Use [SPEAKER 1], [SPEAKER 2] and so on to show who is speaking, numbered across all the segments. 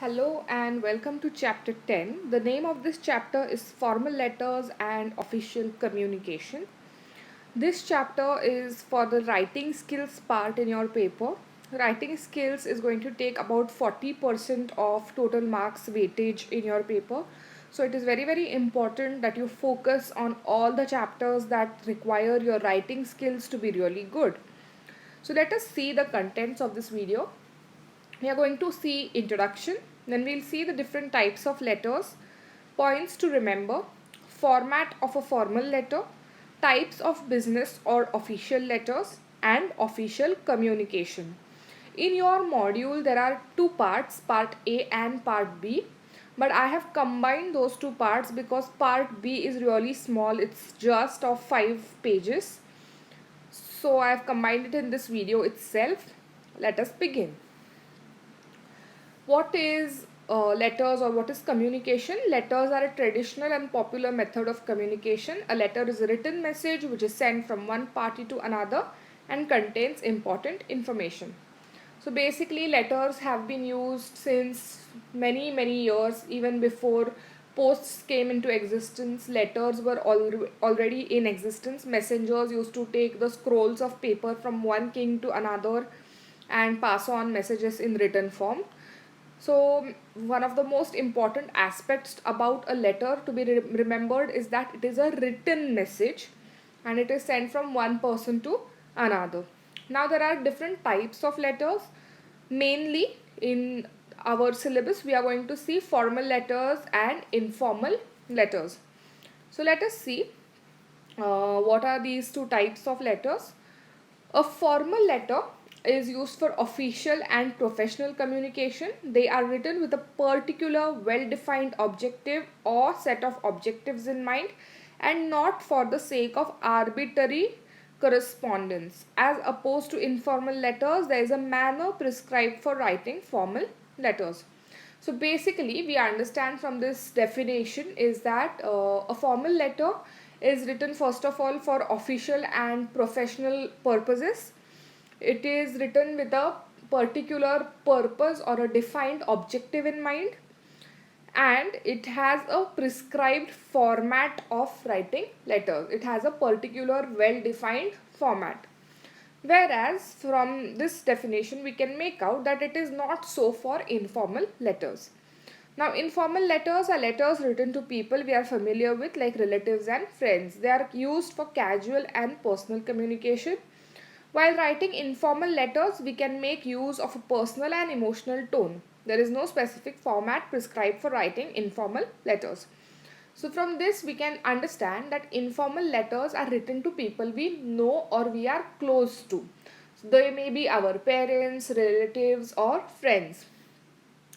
[SPEAKER 1] Hello and welcome to chapter 10. The name of this chapter is Formal Letters and Official Communication. This chapter is for the writing skills part in your paper. Writing skills is going to take about 40% of total marks weightage in your paper. So it is very important that you focus on all the chapters that require your writing skills to be really good. So let us see the contents of this video. We are going to see introduction, then we'll see the different types of letters, points to remember, format of a formal letter, types of business or official letters, and official communication. In your module there are two parts, part A and part B, but I have combined those two parts because part B is really small. It's just of 5 pages, so I have combined it in this video itself. Let us begin. What is letters or what is communication? Letters are a traditional and popular method of communication. A letter is a written message which is sent from one party to another and contains important information. So basically letters have been used since many years. Even before posts came into existence, letters were already in existence. Messengers used to take the scrolls of paper from one king to another and pass on messages in written form. So, one of the most important aspects about a letter to be remembered is that it is a written message and it is sent from one person to another. Now, there are different types of letters. Mainly in our syllabus, we are going to see formal letters and informal letters. So, let us see what are these two types of letters. A formal letter is used for official and professional communication. They are written with a particular well-defined objective or set of objectives in mind and not for the sake of arbitrary correspondence. As opposed to informal letters, there is a manner prescribed for writing formal letters. So basically, we understand from this definition is that a formal letter is written first of all for official and professional purposes. It is written with a particular purpose or a defined objective in mind, and it has a prescribed format of writing letters. It has a particular well defined format. Whereas from this definition we can make out that it is not so for informal letters. Now, informal letters are letters written to people we are familiar with, like relatives and friends. They are used for casual and personal communication. While writing informal letters, we can make use of a personal and emotional tone. There is no specific format prescribed for writing informal letters. So, from this, we can understand that informal letters are written to people we know or we are close to. So, they may be our parents, relatives, or friends.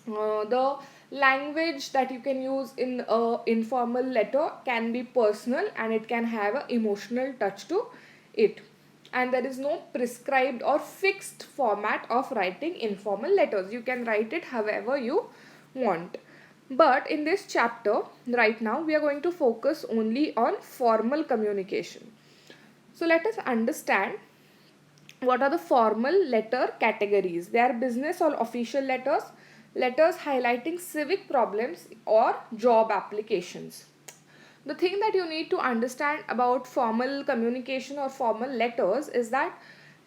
[SPEAKER 1] The language that you can use in a informal letter can be personal and it can have an emotional touch to it, and there is no prescribed or fixed format of writing informal letters. You can write it however you want. But in this chapter right now we are going to focus only on formal communication. So let us understand what are the formal letter categories. They are business or official letters, letters highlighting civic problems or job applications. The thing that you need to understand about formal communication or formal letters is that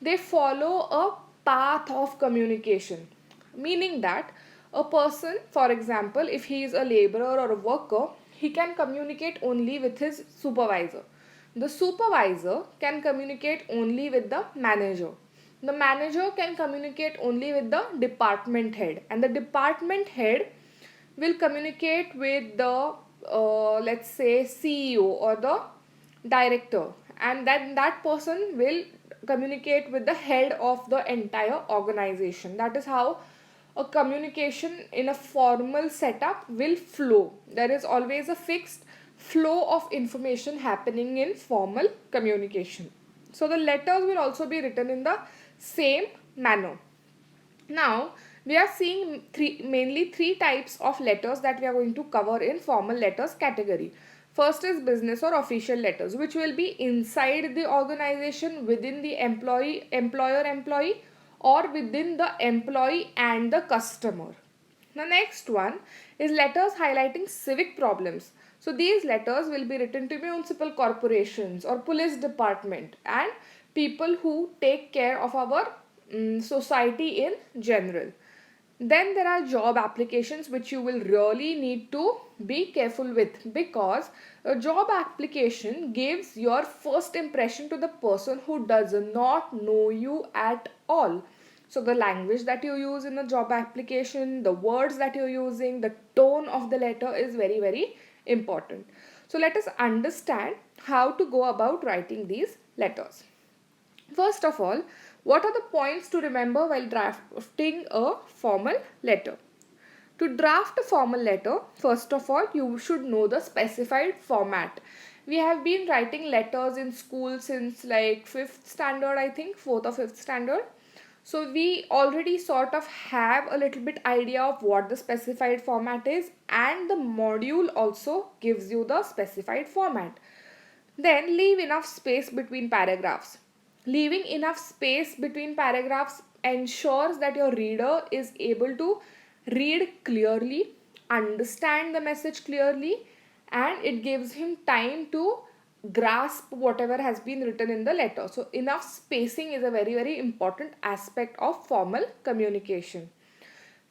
[SPEAKER 1] they follow a path of communication, meaning that a person, for example, if he is a laborer or a worker, he can communicate only with his supervisor. The supervisor can communicate only with the manager. The manager can communicate only with the department head, and the department head will communicate with the let's say CEO or the director, and then that person will communicate with the head of the entire organization. That is how a communication in a formal setup will flow. There is always a fixed flow of information happening in formal communication. So the letters will also be written in the same manner. Now, we are seeing mainly three types of letters that we are going to cover in formal letters category. First is business or official letters, which will be inside the organization, within the employee, employer-employee, or within the employee and the customer. The next one is letters highlighting civic problems. So these letters will be written to municipal corporations or police department and people who take care of our society in general. Then there are job applications which you will really need to be careful with, because a job application gives your first impression to the person who does not know you at all. So the language that you use in the job application, the words that you're using, the tone of the letter is very, very important. So let us understand how to go about writing these letters. First of all, what are the points to remember while drafting a formal letter? To draft a formal letter, first of all, you should know the specified format. We have been writing letters in school since like 5th standard, I think, 4th or 5th standard. So we already sort of have a little bit idea of what the specified format is, and the module also gives you the specified format. Then leave enough space between paragraphs. Leaving enough space between paragraphs ensures that your reader is able to read clearly, understand the message clearly, and it gives him time to grasp whatever has been written in the letter. So, enough spacing is a very, very important aspect of formal communication.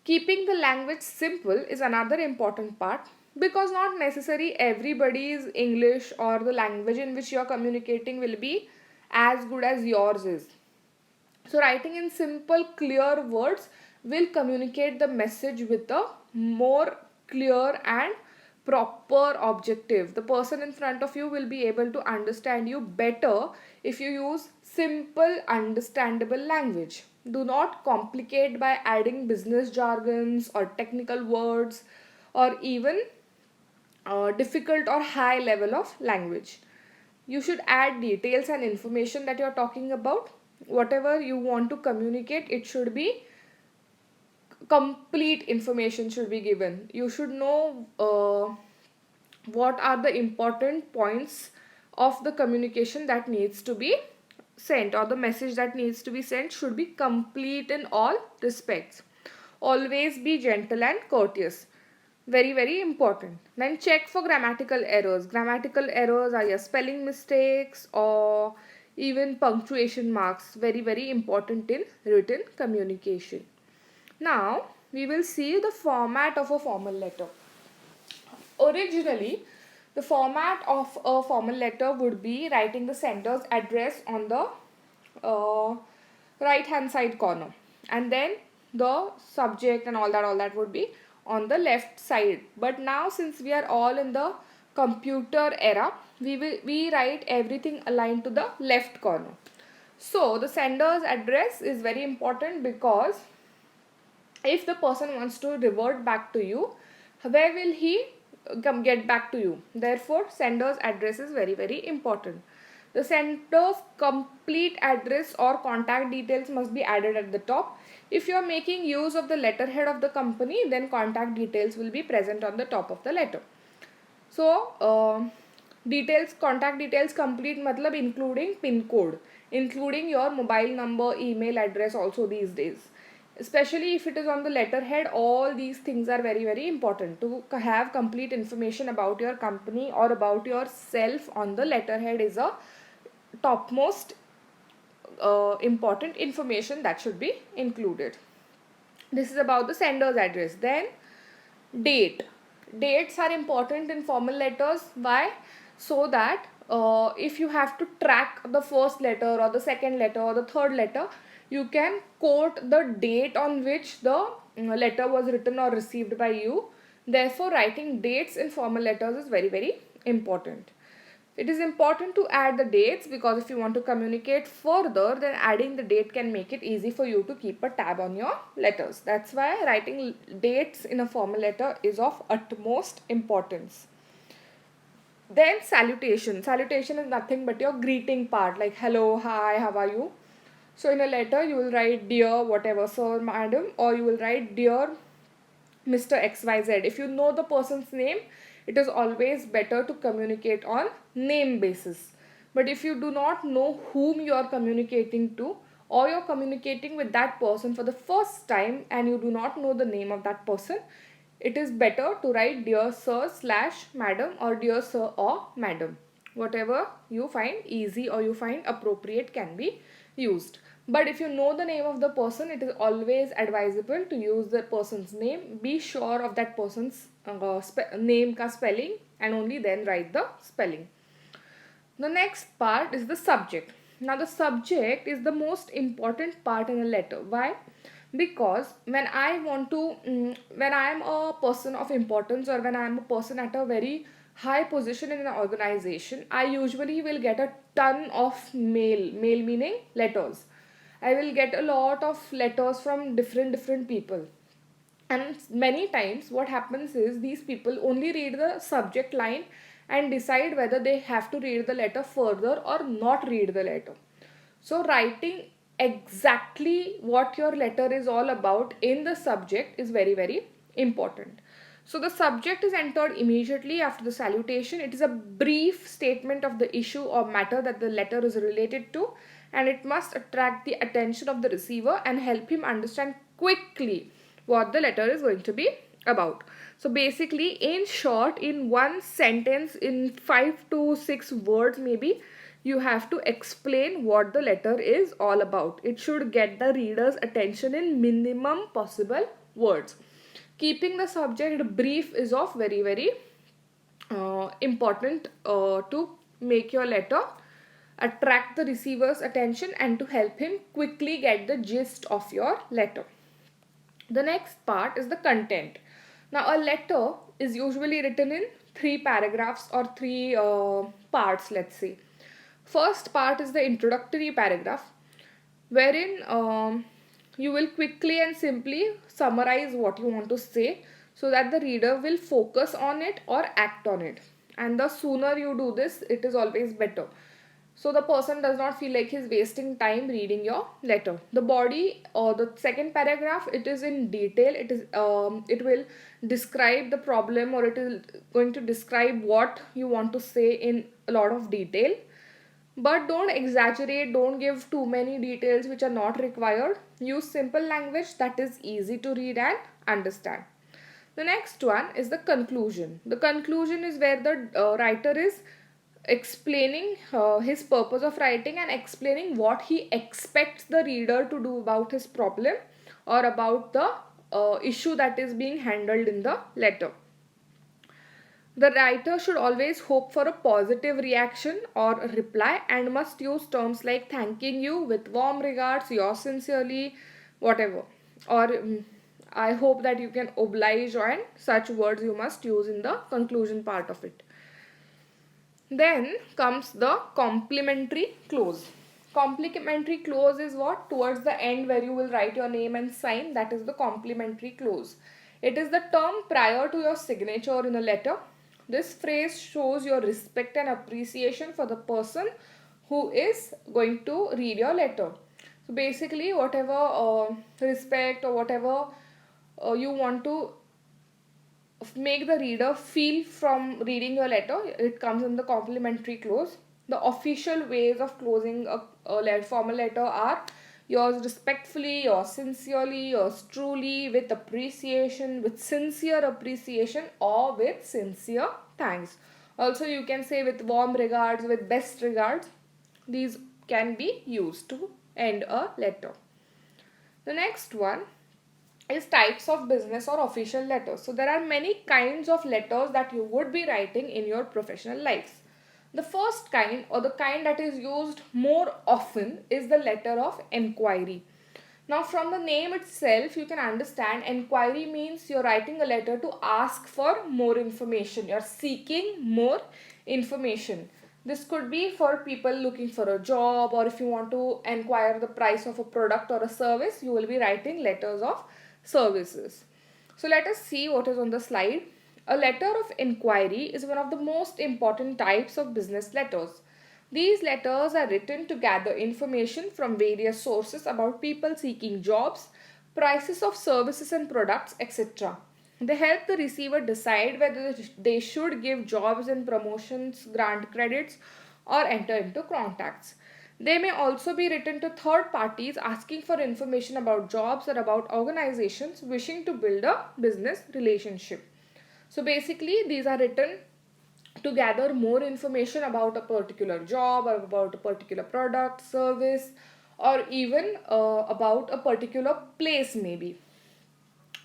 [SPEAKER 1] Keeping the language simple is another important part, because not necessarily everybody's English or the language in which you are communicating will be as good as yours is. So, writing in simple, clear words will communicate the message with a more clear and proper objective. The person in front of you will be able to understand you better if you use simple, understandable language. Do not complicate by adding business jargons or technical words or even difficult or high level of language. You should add details and information that you're talking about. Whatever you want to communicate, it should be complete information should be given. You should know what are the important points of the communication that needs to be sent, or the message that needs to be sent should be complete in all respects. Always be gentle and courteous. Very, very important. Then check for grammatical errors. Grammatical errors are your spelling mistakes or even punctuation marks. Very, very important in written communication. Now we will see the format of a formal letter. Originally, the format of a formal letter would be writing the sender's address on the right hand side corner, and then the subject and all that would be on the left side. But now, since we are all in the computer era, we write everything aligned to the left corner. So the sender's address is very important, because if the person wants to revert back to you, where will he get back to you? Therefore, sender's address is very, very important. The sender's complete address or contact details must be added at the top. If you are making use of the letterhead of the company, then contact details will be present on the top of the letter. So, contact details complete matlab including pin code, including your mobile number, email address also these days. Especially if it is on the letterhead, all these things are very, very important. To have complete information about your company or about yourself on the letterhead is a topmost important information that should be included. This is about the sender's address. Then date. Dates are important in formal letters. Why? So that if you have to track the first letter or the second letter or the third letter, you can quote the date on which the letter was written or received by you. Therefore, writing dates in formal letters is very, very important. It is important to add the dates, because if you want to communicate further, then adding the date can make it easy for you to keep a tab on your letters. That's why writing dates in a formal letter is of utmost importance. Then salutation. Salutation is nothing but your greeting part, like hello, hi, how are you? So in a letter, you will write dear whatever, sir, madam, or you will write dear Mr. XYZ. If you know the person's name, it is always better to communicate on name basis. But if you do not know whom you are communicating to, or you're communicating with that person for the first time and you do not know the name of that person, it is better to write dear sir slash madam or dear sir or madam. Whatever you find easy or you find appropriate can be used. But if you know the name of the person, it is always advisable to use the person's name. Be sure of that person's name ka spelling and only then write the spelling. The next part is the subject. Now, the subject is the most important part in a letter. Why? Because when when I am a person of importance or when I am a person at a very high position in an organization, I usually will get a ton of mail meaning letters. I will get a lot of letters from different people, and many times what happens is these people only read the subject line and decide whether they have to read the letter further or not read the letter. So writing exactly what your letter is all about in the subject is very important. So the subject is entered immediately after the salutation. It is a brief statement of the issue or matter that the letter is related to, and it must attract the attention of the receiver and help him understand quickly what the letter is going to be about. So basically, in short, in one sentence, in 5 to 6 words maybe, you have to explain what the letter is all about. It should get the reader's attention in minimum possible words. Keeping the subject brief is of very important to make your letter attract the receiver's attention and to help him quickly get the gist of your letter. The next part is the content. Now, a letter is usually written in 3 paragraphs or 3 parts, let's say. First part is the introductory paragraph, wherein you will quickly and simply summarize what you want to say so that the reader will focus on it or act on it. And the sooner you do this, it is always better. So the person does not feel like he's wasting time reading your letter. The body or the second paragraph, it is in detail. It will describe the problem, or it is going to describe what you want to say in a lot of detail. But don't exaggerate, don't give too many details which are not required. Use simple language that is easy to read and understand. The next one is the conclusion. The conclusion is where the writer is explaining his purpose of writing and explaining what he expects the reader to do about his problem or about the issue that is being handled in the letter. The writer should always hope for a positive reaction or reply and must use terms like thanking you, with warm regards, yours sincerely, whatever. Or I hope that you can oblige, and such words you must use in the conclusion part of it. Then comes the complimentary close. Complimentary close is what? Towards the end where you will write your name and sign. That is the complimentary close. It is the term prior to your signature in a letter. This phrase shows your respect and appreciation for the person who is going to read your letter. So basically, whatever respect or whatever you want to make the reader feel from reading your letter, it comes in the complimentary close. The official ways of closing a formal letter are yours respectfully, yours sincerely, yours truly, with appreciation, with sincere appreciation, or with sincere thanks. Also, you can say with warm regards, with best regards. These can be used to end a letter. The next one is types of business or official letters. So there are many kinds of letters that you would be writing in your professional lives. The first kind, or the kind that is used more often, is the letter of enquiry. Now, from the name itself, you can understand enquiry means you're writing a letter to ask for more information. You're seeking more information. This could be for people looking for a job, or if you want to enquire the price of a product or a service, you will be writing letters of services. So let us see what is on the slide. A letter of inquiry is one of the most important types of business letters. These letters are written to gather information from various sources about people seeking jobs, prices of services and products, etc. They help the receiver decide whether they should give jobs and promotions, grant credits, or enter into contacts. They may also be written to third parties asking for information about jobs or about organizations wishing to build a business relationship. So basically, these are written to gather more information about a particular job or about a particular product, service, or even about a particular place, maybe.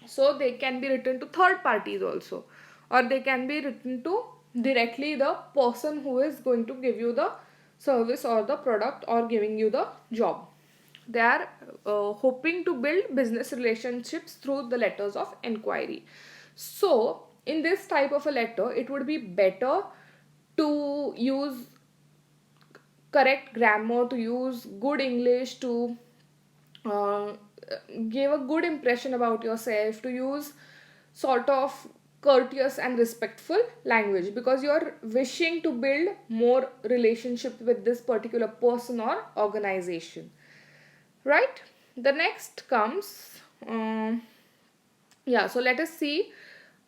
[SPEAKER 1] So they can be written to third parties also, or they can be written to directly the person who is going to give you the service or the product or giving you the job. They are hoping to build business relationships through the letters of inquiry. So in this type of a letter, it would be better to use correct grammar, to use good English, to uh, give a good impression about yourself, to use sort of courteous and respectful language, because you're wishing to build more relationship with this particular person or organization, right? The next comes yeah, so let us see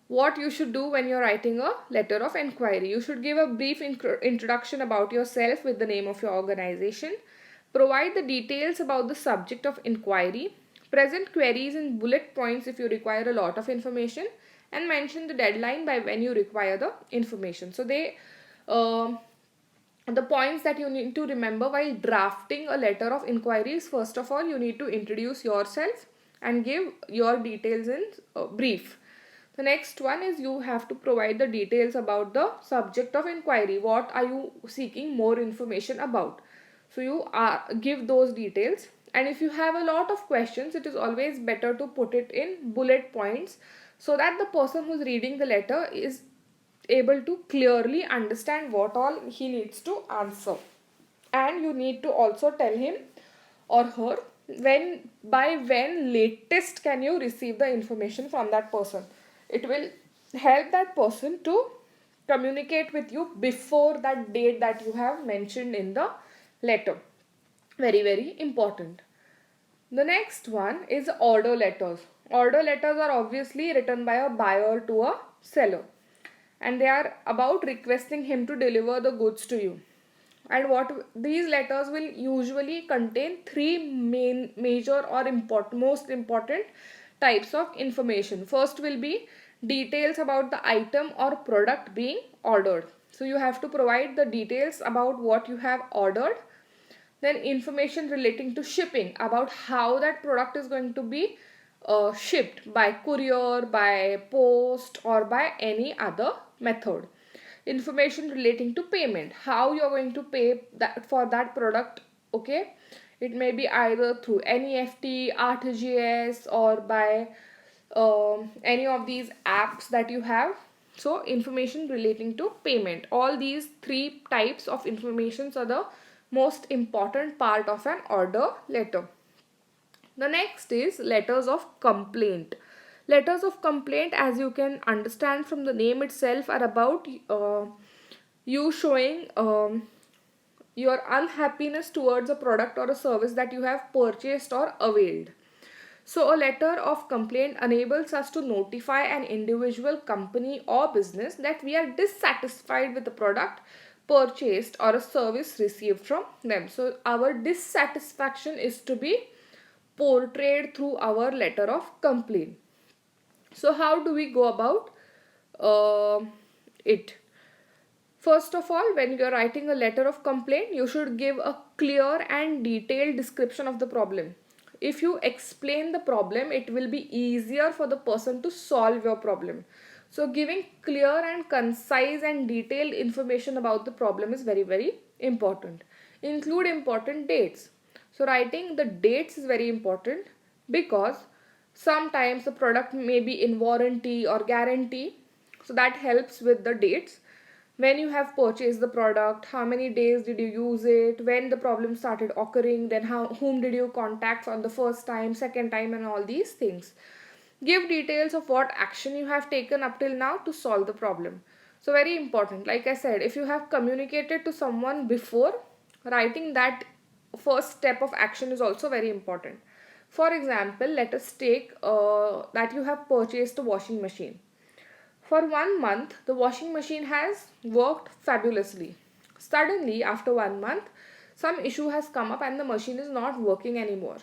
[SPEAKER 1] what you should do when you're writing a letter of inquiry. You should give a brief introduction about yourself with the name of your organization. Provide the details about the subject of inquiry. Present queries in bullet points if you require a lot of information. And mention the deadline by when you require the information. So uh, the points that you need to remember while drafting a letter of inquiry is, first of all, you need to introduce yourself and give your details in brief. The next one is you have to provide the details about the subject of inquiry. What are you seeking more information about? So you give those details. And if you have a lot of questions, it is always better to put it in bullet points so that the person who's reading the letter is able to clearly understand what all he needs to answer. And you need to also tell him or her when latest can you receive the information from that person. It will help that person to communicate with you before that date that you have mentioned in the letter. Very, very important. The next one is order letters. Order letters are obviously written by a buyer to a seller, and they are about requesting him to deliver the goods to you. And what these letters will usually contain three main major or most important types of information. First will be details about the item or product being ordered. So you have to provide the details about what you have ordered. Then information relating to shipping, about how that product is going to be shipped by courier, by post, or by any other method. Information relating to payment, how you are going to pay that for that product. Okay, it may be either through NEFT, RTGS, or by any of these apps that you have. So information relating to payment, all these three types of informations are the most important part of an order letter. The next is letters of complaint. Letters of complaint, as you can understand from the name itself, are about you showing your unhappiness towards a product or a service that you have purchased or availed. So, a letter of complaint enables us to notify an individual, company, or business that we are dissatisfied with the product purchased or a service received from them. So, our dissatisfaction is to be portrayed through our letter of complaint. So, how do we go about it? First of all, when you are writing a letter of complaint, you should give a clear and detailed description of the problem. If you explain the problem, it will be easier for the person to solve your problem. So, giving clear and concise and detailed information about the problem is very, very important. Include important dates. So, writing the dates is very important because sometimes the product may be in warranty or guarantee. So, that helps with the dates. When you have purchased the product, how many days did you use it, when the problem started occurring, then whom did you contact for the first time, second time, and all these things. Give details of what action you have taken up till now to solve the problem. So very important, like I said, if you have communicated to someone before, writing that first step of action is also very important. For example, let us take that you have purchased a washing machine. For 1 month, the washing machine has worked fabulously. Suddenly, after 1 month, some issue has come up and the machine is not working anymore.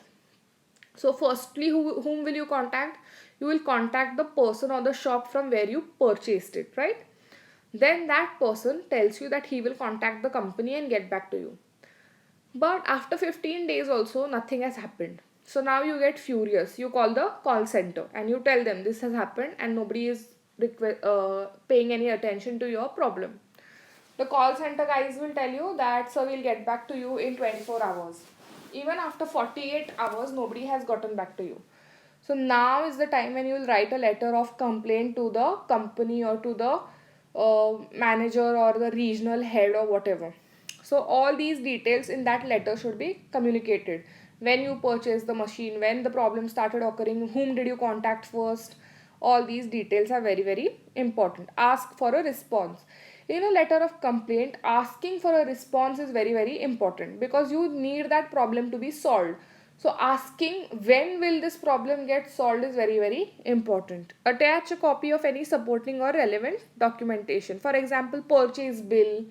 [SPEAKER 1] So firstly, whom will you contact? You will contact the person or the shop from where you purchased it, right? Then that person tells you that he will contact the company and get back to you. But after 15 days also nothing has happened. So now you get furious. You call the call center and you tell them this has happened and nobody is paying any attention to your problem. The call center guys will tell you that sir, we'll get back to you in 24 hours. Even after 48 hours nobody has gotten back to you. So now is the time when you will write a letter of complaint to the company or to the manager or the regional head or whatever. So all these details in that letter should be communicated. When you purchased the machine, when the problem started occurring, whom did you contact first? All these details are very, very important. Ask for a response. In a letter of complaint, asking for a response is very, very important because you need that problem to be solved. So asking when will this problem get solved is very, very important. Attach a copy of any supporting or relevant documentation. For example, purchase bill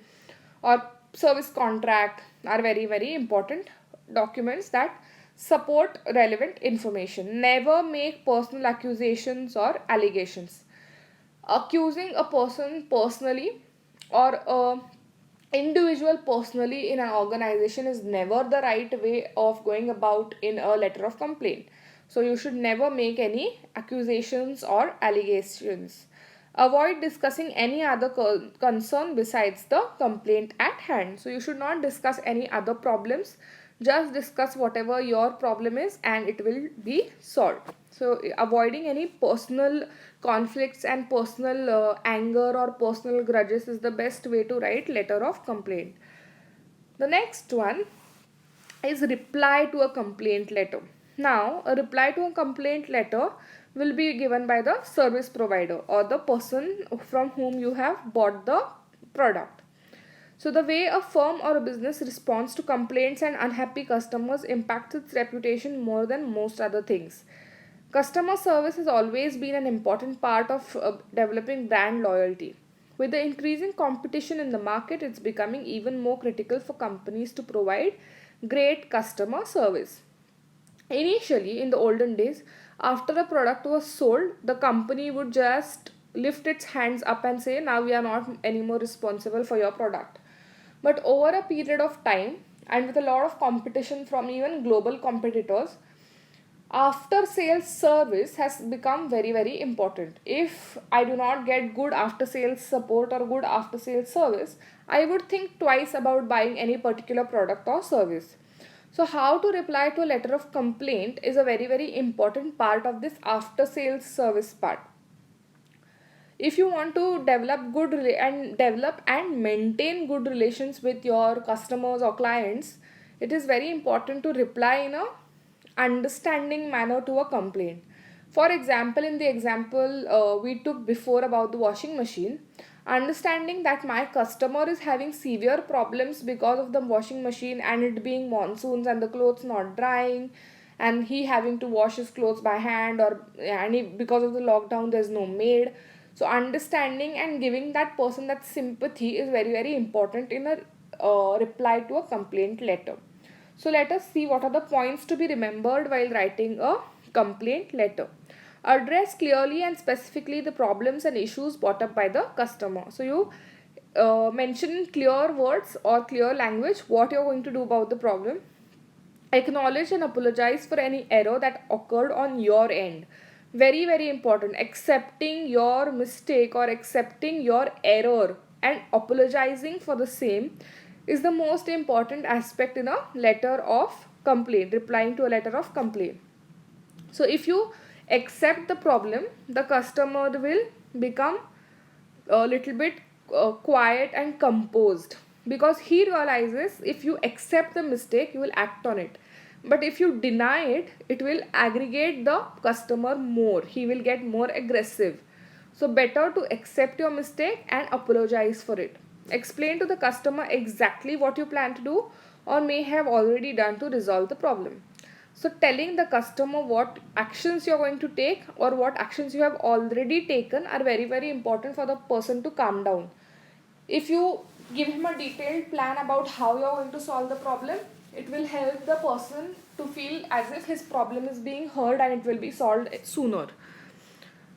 [SPEAKER 1] or service contract are very, very important documents that support relevant information. Never make personal accusations or allegations. Accusing a person personally or a individual personally in an organization is never the right way of going about in a letter of complaint. So you should never make any accusations or allegations. Avoid discussing any other concern besides the complaint at hand. So you should not discuss any other problems. Just discuss whatever your problem is and it will be solved. So avoiding any personal conflicts and personal anger or personal grudges is the best way to write letter of complaint. The next one is reply to a complaint letter. Now, a reply to a complaint letter will be given by the service provider or the person from whom you have bought the product. So, the way a firm or a business responds to complaints and unhappy customers impacts its reputation more than most other things. Customer service has always been an important part of developing brand loyalty. With the increasing competition in the market, it's becoming even more critical for companies to provide great customer service. Initially, in the olden days, after a product was sold, the company would just lift its hands up and say, now we are not anymore responsible for your product. But over a period of time, and with a lot of competition from even global competitors, after sales service has become very, very important. If I do not get good after sales support or good after sales service, I would think twice about buying any particular product or service. So how to reply to a letter of complaint is a very, very important part of this after sales service part. If you want to develop and maintain good relations with your customers or clients, it is very important to reply in a understanding manner to a complaint. For example, in the example we took before about the washing machine, understanding that my customer is having severe problems because of the washing machine and it being monsoons and the clothes not drying and he having to wash his clothes by hand, or because of the lockdown there's no maid. So understanding and giving that person that sympathy is very, very important in a reply to a complaint letter. So let us see what are the points to be remembered while writing a complaint letter. Address clearly and specifically the problems and issues brought up by the customer. So you mention in clear words or clear language what you're going to do about the problem. Acknowledge and apologize for any error that occurred on your end. Very, very important. Accepting your mistake or accepting your error and apologizing for the same is the most important aspect in a letter of complaint, replying to a letter of complaint. So if you accept the problem, the customer will become a little bit quiet and composed, because he realizes if you accept the mistake you will act on it, but if you deny it, it will aggravate the customer more, he will get more aggressive. So better to accept your mistake and apologize for it. Explain to the customer exactly what you plan to do or may have already done to resolve the problem. So telling the customer what actions you are going to take or what actions you have already taken are very, very important for the person to calm down. If you Give him a detailed plan about how you are going to solve the problem. It will help the person to feel as if his problem is being heard and it will be solved sooner.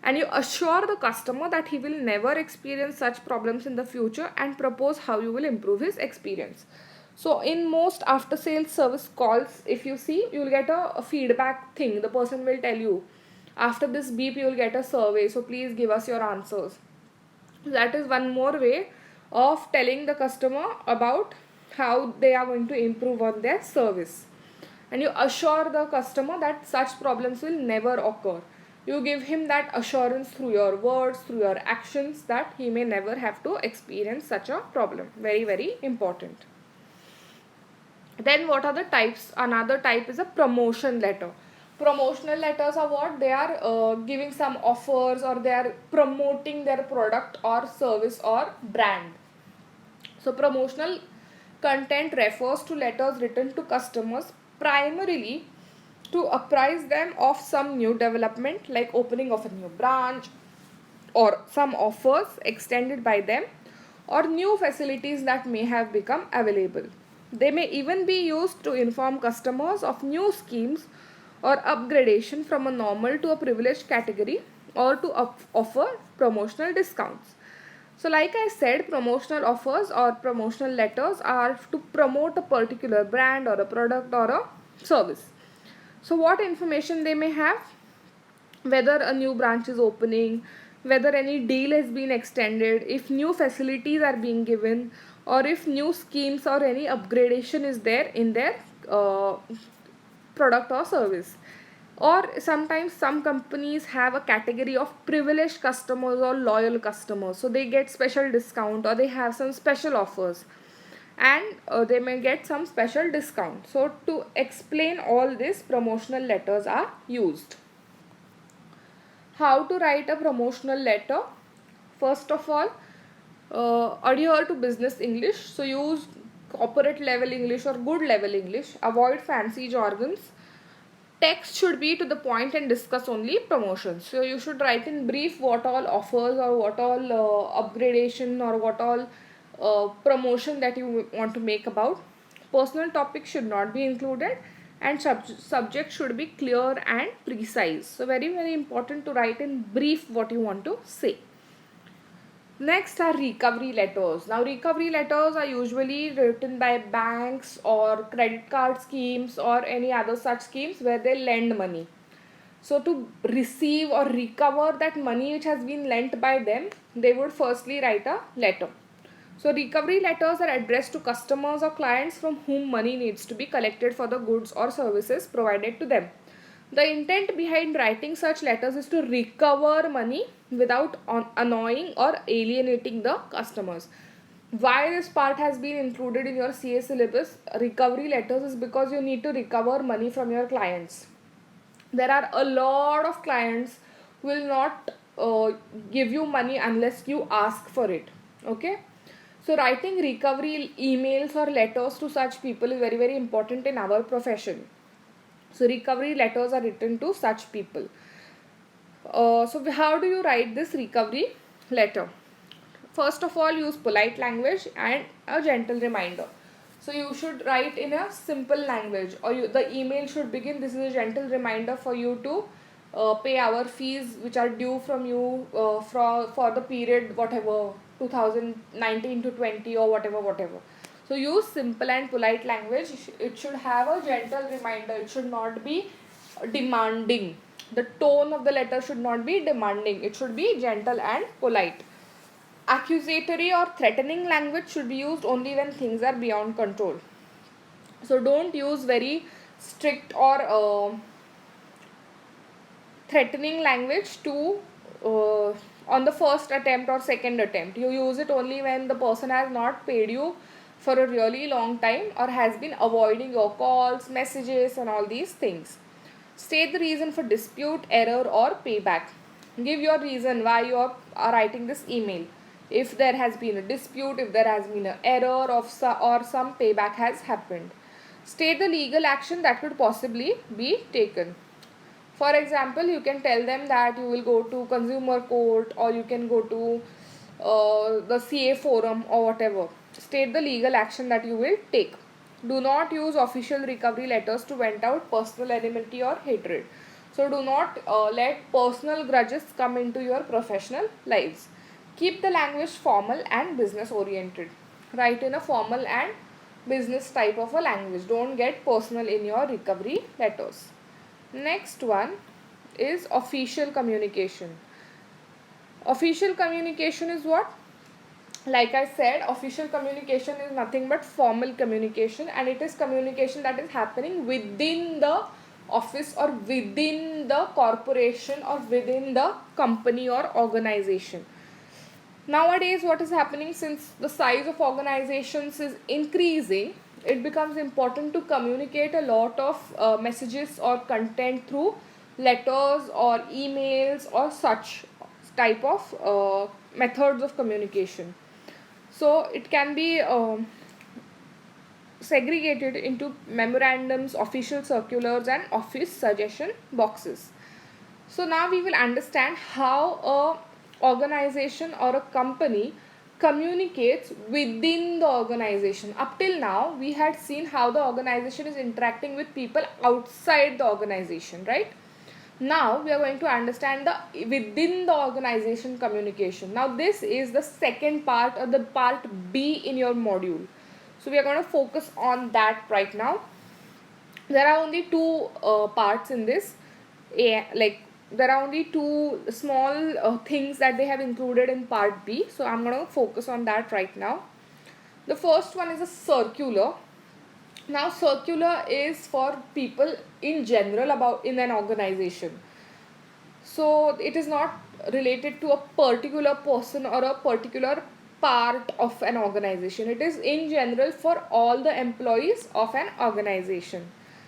[SPEAKER 1] And you assure the customer that he will never experience such problems in the future and propose how you will improve his experience. So in most after sales service calls, if you see, you will get a feedback thing. The person will tell you, after this beep you will get a survey, so please give us your answers. That is one more way of telling the customer about how they are going to improve on their service. And you assure the customer that such problems will never occur. You give him that assurance through your words, through your actions, that he may never have to experience such a problem. Very, very important. Then what are the types? Another type is a promotion letter. Promotional letters are what? They are giving some offers, or they are promoting their product or service or brand. So promotional content refers to letters written to customers primarily to apprise them of some new development, like opening of a new branch or some offers extended by them, or new facilities that may have become available. They may even be used to inform customers of new schemes or upgradation from a normal to a privileged category, or to offer promotional discounts. So, like I said, promotional offers or promotional letters are to promote a particular brand or a product or a service. So, what information they may have? Whether a new branch is opening, whether any deal has been extended, if new facilities are being given, or if new schemes or any upgradation is there in their product or service. Or sometimes some companies have a category of privileged customers or loyal customers, so they get special discount, or they have some special offers, and they may get some special discount. So to explain all this, promotional letters are used. How to write a promotional letter? First of all, adhere to business English. So use corporate level English or good level English. Avoid fancy jargons. Text should be to the point and discuss only promotions. So you should write in brief what all offers, or what all upgradation, or what all promotion that you want to make about. Personal topics should not be included, and subject should be clear and precise. So very, very important to write in brief what you want to say. Next are recovery letters. Now, recovery letters are usually written by banks or credit card schemes or any other such schemes where they lend money. So, to receive or recover that money which has been lent by them, they would firstly write a letter. So, recovery letters are addressed to customers or clients from whom money needs to be collected for the goods or services provided to them. The intent behind writing such letters is to recover money without annoying or alienating the customers. Why this part has been included in your CA syllabus, recovery letters, is because you need to recover money from your clients. There are a lot of clients who will not give you money unless you ask for it. Okay. So writing recovery emails or letters to such people is very, very important in our profession. So recovery letters are written to such people. So how do you write this recovery letter? First of all, use polite language and a gentle reminder. So you should write in a simple language, or the email should begin, this is a gentle reminder for you to pay our fees which are due from you for the period whatever 2019 to 20 or whatever. So use simple and polite language. It should have a gentle reminder. It should not be demanding. The tone of the letter should not be demanding. It should be gentle and polite. Accusatory or threatening language should be used only when things are beyond control. So don't use very strict or threatening language to on the first attempt or second attempt. You use it only when the person has not paid you for a really long time, or has been avoiding your calls, messages, and all these things. State the reason for dispute, error, or payback. Give your reason why you are writing this email. If there has been a dispute, if there has been an error or some payback has happened. State the legal action that could possibly be taken. For example, you can tell them that you will go to consumer court, or you can go to the CA forum or whatever. State the legal action that you will take. Do not use official recovery letters to vent out personal enmity or hatred. So do not let personal grudges come into your professional lives. Keep the language formal and business oriented. Write in a formal and business type of a language. Don't get personal in your recovery letters. Next one is official communication. Official communication is what? Like I said, official communication is nothing but formal communication, and it is communication that is happening within the office or within the corporation or within the company or organization. Nowadays, what is happening, since the size of organizations is increasing, it becomes important to communicate a lot of messages or content through letters or emails or such type of methods of communication. So it can be segregated into memorandums, official circulars, and office suggestion boxes. So now we will understand how a organization or a company communicates within the organization. Up till now, we had seen how the organization is interacting with people outside the organization, right? Now we are going to understand the within the organization communication. Now this is the second part or the part B in your module. So we are going to focus on that right now. There are only two parts in this. Like there are only two small things that they have included in part B. So I'm going to focus on that right now. The first one is a circular. Now circular is for people in general about in an organization. So it is not related to a particular person or a particular part of an organization. It is in general for all the employees of an organization.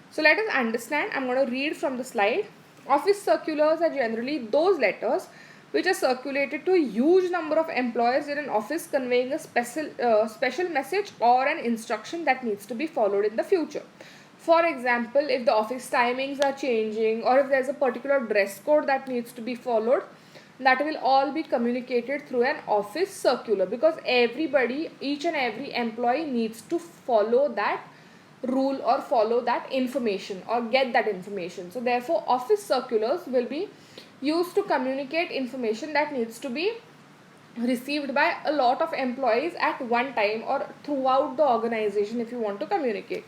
[SPEAKER 1] So let us understand. I'm going to read from the slide. Office circulars are generally those letters which are circulated to a huge number of employees in an office, conveying a special message or an instruction that needs to be followed in the future. For example, if the office timings are changing or if there's a particular dress code that needs to be followed, that will all be communicated through an office circular, because everybody, each and every employee needs to follow that rule or follow that information or get that information. So therefore office circulars will be used to communicate information that needs to be received by a lot of employees at one time or throughout the organization if you want to communicate.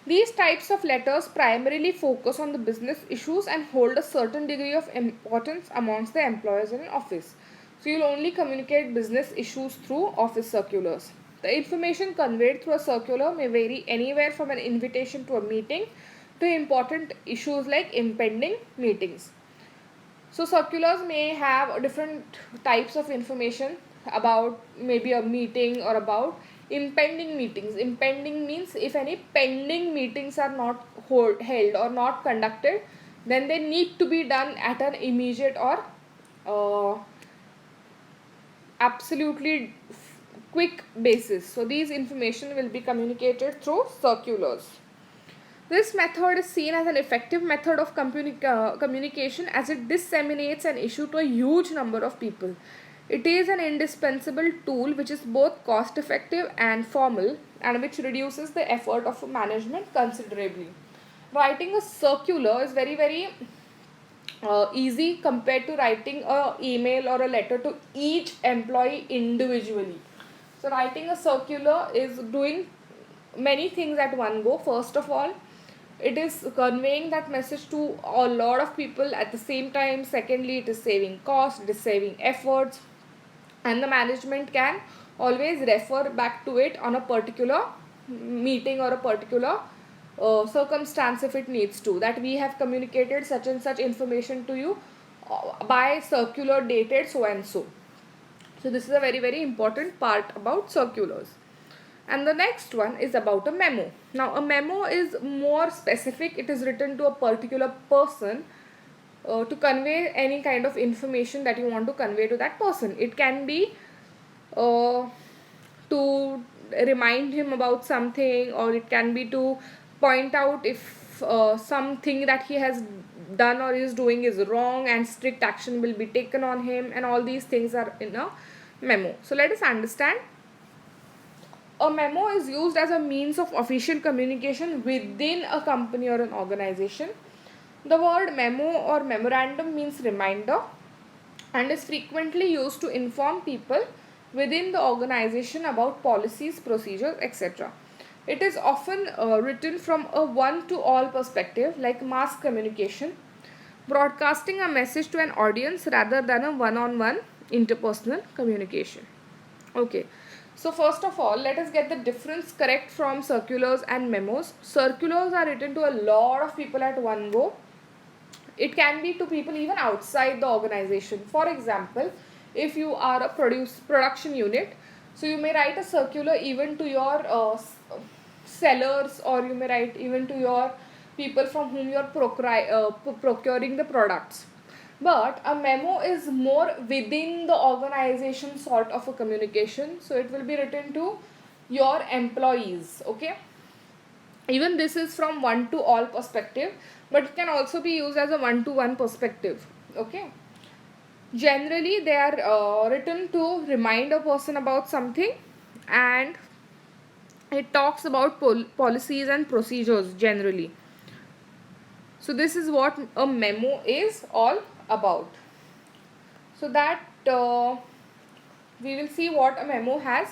[SPEAKER 1] These types of letters primarily focus on the business issues and hold a certain degree of importance amongst the employees in an office. So you'll only communicate business issues through office circulars. The information conveyed through a circular may vary anywhere from an invitation to a meeting to important issues like impending meetings. So circulars may have different types of information about maybe a meeting or about impending meetings. Impending means if any pending meetings are not held or not conducted, then they need to be done at an immediate or absolutely quick basis. So these information will be communicated through circulars. This method is seen as an effective method of communication as it disseminates an issue to a huge number of people. It is an indispensable tool which is both cost effective and formal, and which reduces the effort of management considerably. Writing a circular is very easy compared to writing a email or a letter to each employee individually. So writing a circular is doing many things at one go. First of all, it is conveying that message to a lot of people at the same time. Secondly, it is saving cost, it is saving efforts, and the management can always refer back to it on a particular meeting or a particular circumstance if it needs to, that we have communicated such and such information to you by circular dated so and so. So this is a very important part about circulars. And the next one is about a memo. Now a memo is more specific. It is written to a particular person to convey any kind of information that you want to convey to that person. It can be to remind him about something, or it can be to point out if something that he has done or is doing is wrong and strict action will be taken on him, and all these things are in a Memo. So let us understand. A memo is used as a means of official communication within a company or an organization. The word memo or memorandum means reminder and is frequently used to inform people within the organization about policies, procedures, etc. It is often written from a one to all perspective, like mass communication, broadcasting a message to an audience rather than a one on one interpersonal communication. Okay, so first of all, let us get the difference correct from circulars and memos. Circulars are written to a lot of people at one go. It can be to people even outside the organization. For example, if you are a production unit, so you may write a circular even to your sellers, or you may write even to your people from whom you are procuring the products. But a memo is more within the organization sort of a communication, so it will be written to your employees. Okay, even this is from one to all perspective, but it can also be used as a one to one perspective. Okay, generally they are written to remind a person about something, and it talks about policies and procedures generally. So this is what a memo is all about. So that we will see what a memo has.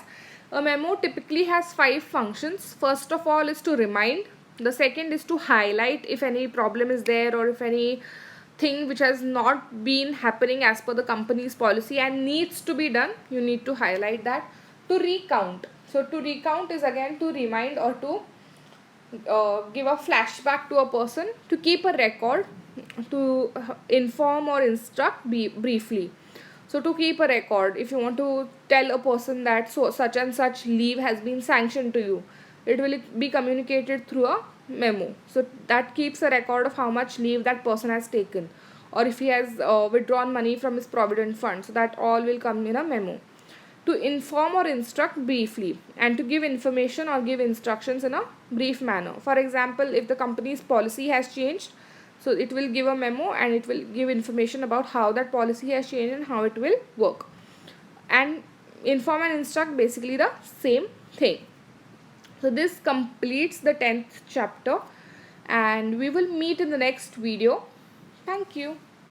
[SPEAKER 1] A memo typically has 5 functions. First of all is to remind. The second is to highlight if any problem is there, or if any thing which has not been happening as per the company's policy and needs to be done, you need to highlight that. To recount. So to recount is again to remind or to give a flashback to a person. To keep a record, to inform or instruct briefly. So to keep a record, if you want to tell a person that so such and such leave has been sanctioned to you, it will be communicated through a memo. So that keeps a record of how much leave that person has taken, or if he has withdrawn money from his provident fund, so that all will come in a memo. To inform or instruct briefly, and to give information or give instructions in a brief manner. For example, if the company's policy has changed, so it will give a memo and it will give information about how that policy has changed and how it will work. And inform and instruct, basically the same thing. So this completes the 10th chapter, and we will meet in the next video. Thank you.